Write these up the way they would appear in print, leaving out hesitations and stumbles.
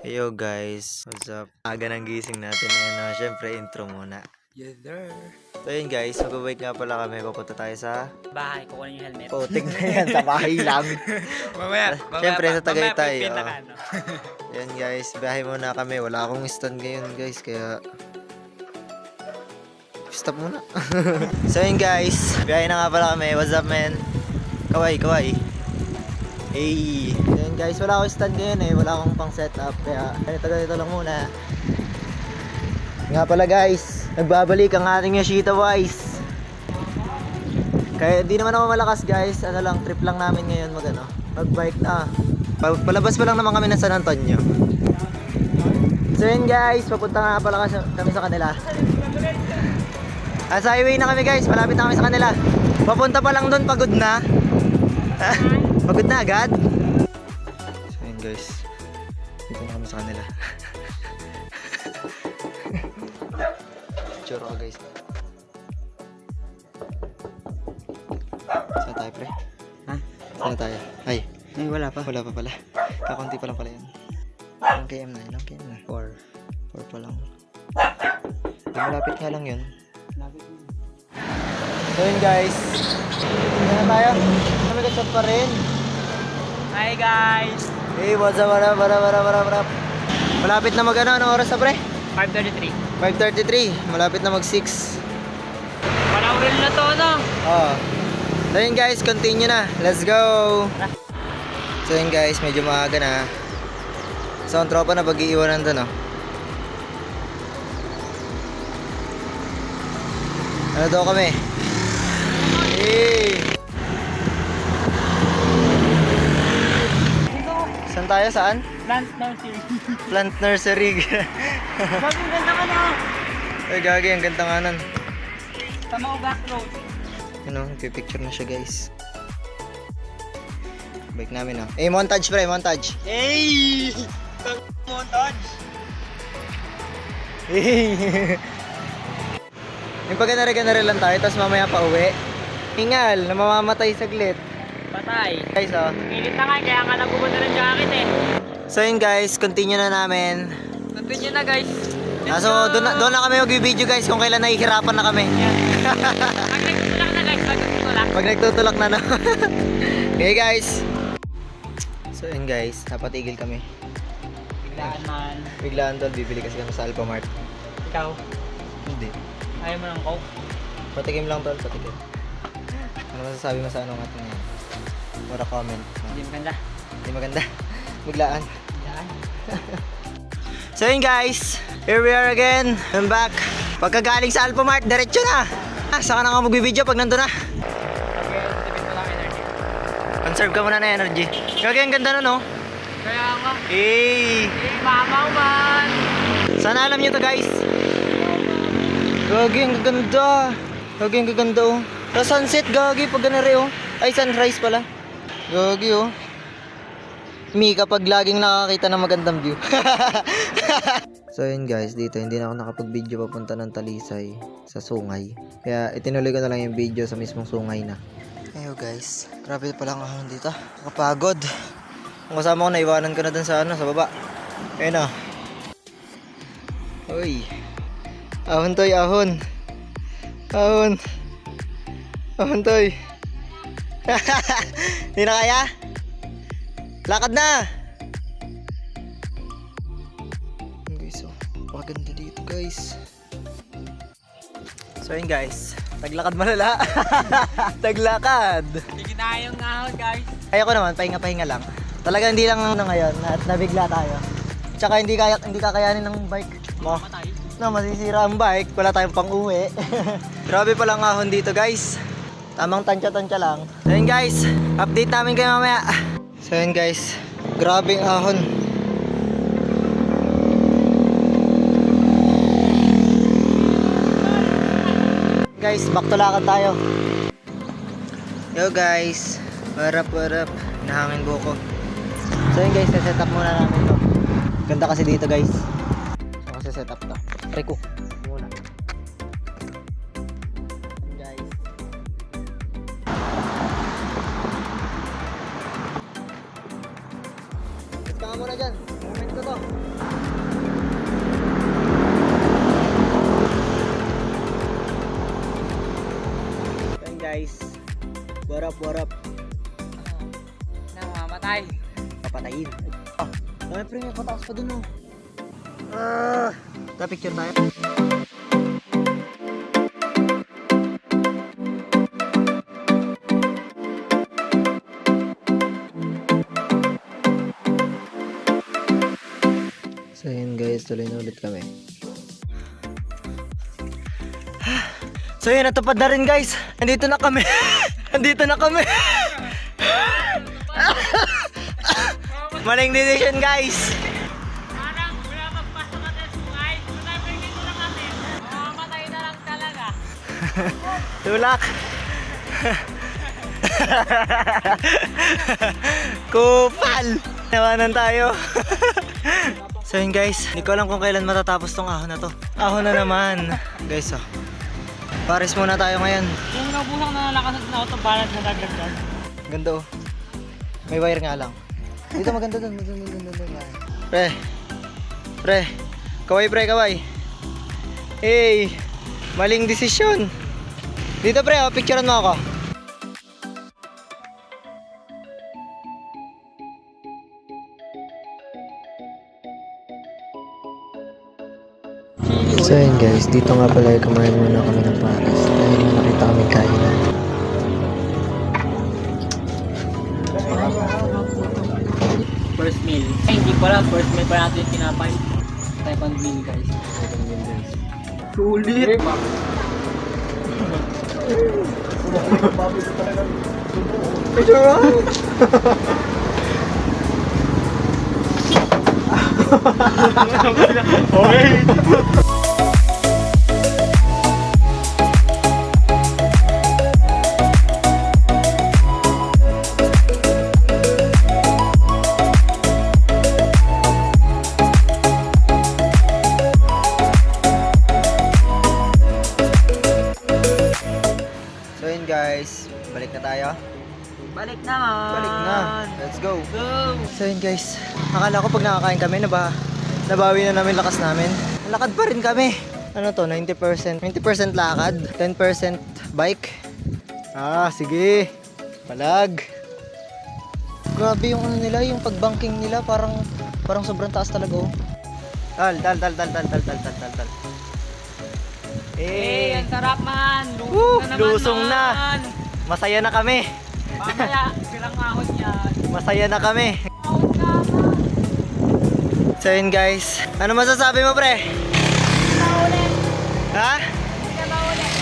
Yo guys, what's up? Aga ng gising natin and syempre intro muna. Yes, sir. So yun guys, magbabike nga pala kami, papunta tayo sa Bahay, kukunin yung helmet. putik na yan, sa bahay lang. Mamaya Syempre sa Tagaytay. Mamaya Oh. Yan guys, biyahe muna kami, wala akong stand ngayon guys, kaya stop muna. So yun guys, biyahe na nga pala kami, what's up man? Kaway. Hey, yun guys, wala akong stand ngayon wala akong pang setup, kaya ganito lang muna. Nga pala guys, nagbabalik ang ating Yashita Wise. Kaya di naman ako malakas guys, trip lang namin ngayon mag-bike na. Palabas pa lang naman kami ng San Antonio. So yun guys, papunta nga pala kami sa kanila. Sa highway na kami guys, malapit na kami sa kanila. Papunta pa lang doon, pagod na. Pagod na agad. So yun guys, dito na kami sa kanila. Choro ka guys. Saan tayo pre? Ha? Saan tayo? Ay, Wala pa. wala pa pala. Kakunti pa lang pala yan. Ilang km na? 4 pa lang. Malapit nga lang yun. So yun guys, hindi na tayo. Kami ka-chat pa rin. Hi guys! Hey, what's up? Malapit na anong oras na pre? 5:33. 5:33, malapit na mag-6. Parang real na to, no? Oh. So yun guys, continue na. Let's go! So yun guys, medyo maaga na. So ang tropa na pag-iiwanan doon, oh. Ano daw kami? Hey! Saan tayo? Saan? Plant nursery. Plant nursery. Bagong ganda ka na. Ay gagi, ang ganda nga nun. Sa Maugat Road. Nagpipicture na siya guys. Bike namin montage pre, montage. Hey! Montage! Hey! Yung pag-ganari-ganari lang tayo, tapos mamaya pa uwi. Hingal, na mamamatay saglit. Patay. Guys, oh. Pilit na nga, kaya nga nagpupunta ng jacket eh. So yun guys, continue na namin. Continue na guys. So doon na kami mag-video guys kung kailan nahihirapan na kami. Pag nagtutulak na guys, pag nagtutulak. Pag nagtutulak na Okay guys. So yun guys, napatigil kami. Biglaan man. Biglaan doon, bibili kasi kami sa Alphamart. Ikaw, Hindi. ayaw mo ng coke? Patikim lang tol, patikim. Ano masasabi mo sa ating yan? Mura comment. Hindi maganda. Hindi maganda. Biglaan. Yan. So yun guys, here we are again. I'm back. Pagkagaling sa Alphamart, diretso na. Saka na nga magbibideo pag nandun na. Kaya tipid mo lang energy. Conserve ka muna na energy. Gagi, ang ganda na no? Kaya nga. Hey! Hey, mamaw man! Sana alam nyo to guys. Gagi, ang gaganda. Gagi, ang gaganda oh. Sa sunset, gagi, pag ganari oh. Ay, sunrise pala. Gagi oh. Mi, kapag laging nakakita ng magandang view. So yun guys, dito hindi na ako nakapag-video papunta ng Talisay sa Sungay. Kaya itinuloy ko na lang yung video sa mismong Sungay na. Ayo guys, grabe pala ang ahon dito. Nakapagod. Kung kasama ko, naiwanan ko na dun sa sa baba. Ayun oh. Uy. Ahon toy, ahon. Ahon. Ahon toy. Hindi na kaya? Lakad na! Guys, oh. Paganda dito guys. So yun guys, taglakad malala. Taglakad. Hindi ginaya yung ahon guys. Ayoko naman, pahinga-pahinga lang. Talaga hindi lang ngayon at nabigla tayo. Tsaka hindi kakayanin ng bike mo. Matay. Masisira ang bike, wala tayong pang-uwi. Grabe palang ahon dito guys. Tamang tansya-tansya lang. So yun guys, update namin kayo mamaya. So yun guys, grabe ang ahon. Guys, back to lakad tayo. Yo guys, what up? Nahangin buko. So yun guys, set up muna namin to. Ganda kasi dito guys. So kasi set up to. Try ko muna. Guys. Let's go muna dyan. Moment ko to. What up? Namamatay. Papatayin. Ah, dami pre, may pataas pa dun oh. Picture tayo. So yun guys, tuloy na ulit kami. So yun, natupad na rin guys. Nandito na kami. Nandito na kami. Maling decision guys. Parang wala magpasok ka sa sungay. Sinabi dito lang kami. Mamamatay na lang talaga. Tulak. Kupal. Nawanan tayo. So yun guys, hindi ko alam kung kailan matatapos tong ahon na to. Ahon na naman. Guys oh. Paris muna tayo ngayon. Yung nabusang na nalakas na autobalance na dagdag. Ganda oh. May wire nga lang. Dito maganda dun. Pre. Kaway. Hey, maling desisyon. Dito pre, oh, picturean mo ako. So yun guys, dito nga pala kumain muna kami ng pares dahil may nakita kami kainan. First meal. Ay, hindi pala. First meal pa natin yung tinapay. Second meal guys. Sulit! So yun guys, balik na tayo. Balik naman. Balik na. Let's go. Go. So yun guys, akala ko pag nakakain kami nabawi na namin lakas namin. Lakad pa rin kami. Ano to, 90%? 90% lakad, 10% bike. Ah, sige. Palag. Grabe yung ano nila, yung pagbanking nila parang sobrang taas talaga oh. Tal. Eh, ang sarap man. Woo, Lusong na naman. lusong na. Man. Masaya na kami. Mamaya, bilang ahon yan. Masaya na kami. Ahon na. So yun guys, ano masasabi mo pre? Maulit. Ha? Hindi ka maulit.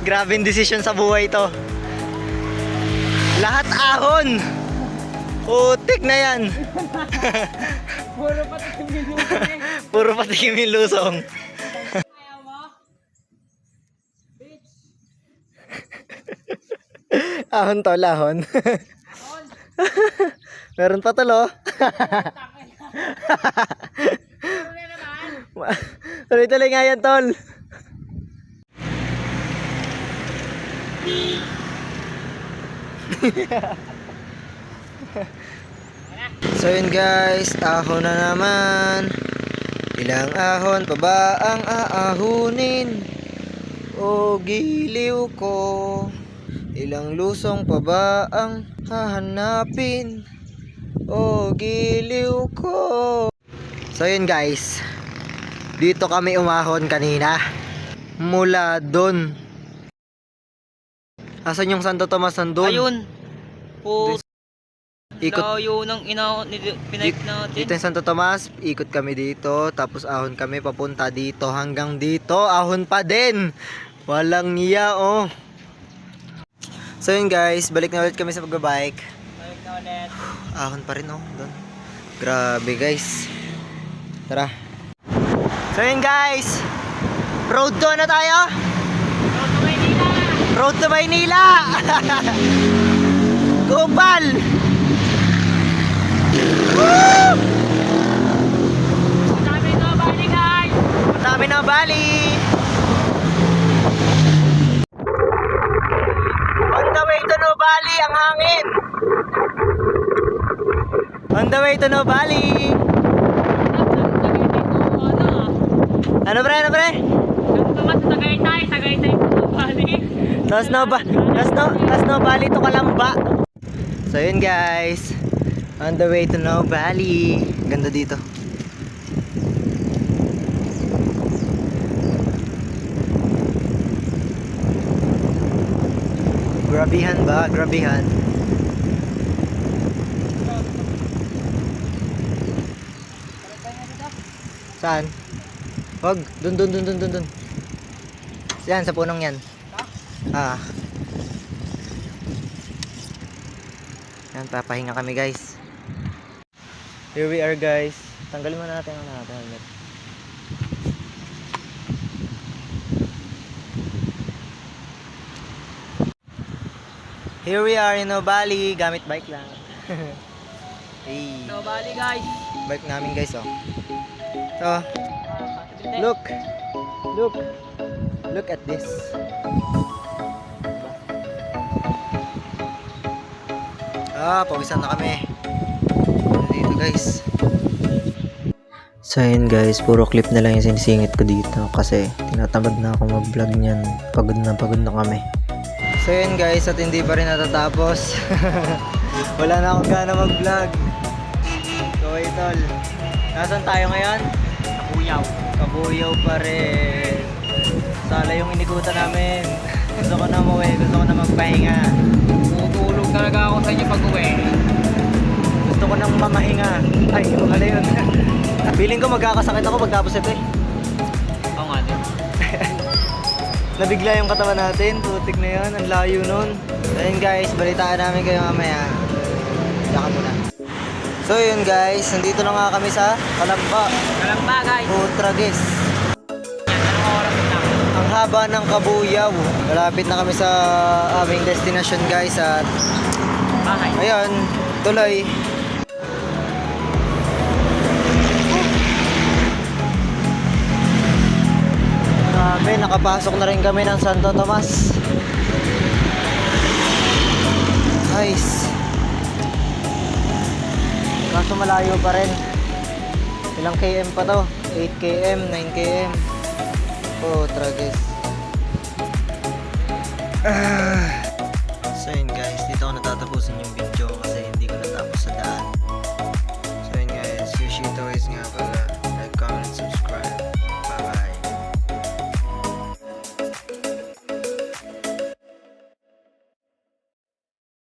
Grabing decision sa buhay to. Lahat ahon. Utik na yan. Puro pati kumilusin eh. Puro patikim yung lusong. Ayaw mo? Bitch. Ahon to, lahon. Ahon. Meron pa talo. Takay na. Puro na naman. Tuloy-tuloy nga yan tol. So yun guys, ahon na naman. Ilang ahon pa ba ang aahunin? O giliw ko. Ilang lusong pa ba ang hahanapin? O giliw ko. So yun guys, dito kami umahon kanina. Mula doon. Asan yung Santo Tomas nandun? Ayun. Po. Ikot. Layo ng pinike natin. Dito yung Santo Tomas, ikot kami dito, tapos ahon kami papunta dito, hanggang dito, ahon pa din. Walang niya oh. So yun guys, balik na ulit kami sa pagbabike. Balik na ulit. Ahon pa rin oh, doon. Grabe guys. Tara. So yun guys, road to na tayo. Road to Maynila. Road to Maynila. Kupal. Woo! Sabi no, bali guys. Dami na bali. On the way to Nubali ang hangin. On the way to Nubali. Ano pre? Ganda naman sa Tagaytay. Tagaytay po balik. Tas no Valley to Kalamba. So yun guys, on the way to No Valley. Ganda dito. Grabihan ba? Grabihan. Saan? Wag, dun. Yan, sa punong yan. Ah. Yan, papahinga kami guys. Here we are guys. Tanggalin muna natin ang helmet. Here we are in Nobali. Gamit bike lang. Hey. No bali guys. Bike namin guys oh. So, look. Look at this. Pawisan na kami. Dito guys. So yun guys, puro clip na lang yung sinisingit ko dito kasi tinatamad na ako mag-vlog niyan. Pagod na kami. So yun guys, at hindi pa rin natatapos. Wala na akong gana mag-vlog. So tol, nasan tayo ngayon? Kabuyaw pa rin. Sala yung inikutan namin. Gusto ko na umuwi, gusto ko na magpahinga. Tutulog talaga ako sa inyo pag-uwi. Gusto ko nang mamahinga. Ay, wala yun. Feeling ko magkakasakit ako pagtapos ito eh. Oo nga din. Nabigla yung katawan natin, putik na yun, ang layo nun. So yun guys, balitaan namin kayo mamaya. Diyan ka muna. So yun guys, nandito na nga kami sa Kalamba. Kalamba guys. Utragis. Yan, anong oras na? Ang haba ng Kabuyaw. Malapit na kami sa aming destination guys at Bahay. ayun, tuloy. Grabe, nakapasok na rin kami ng Santo Tomas. Nice. Kaso malayo pa rin. Ilang km pa to? 8 km, 9 km. Oh, tragis. So yun guys, dito ako natatapos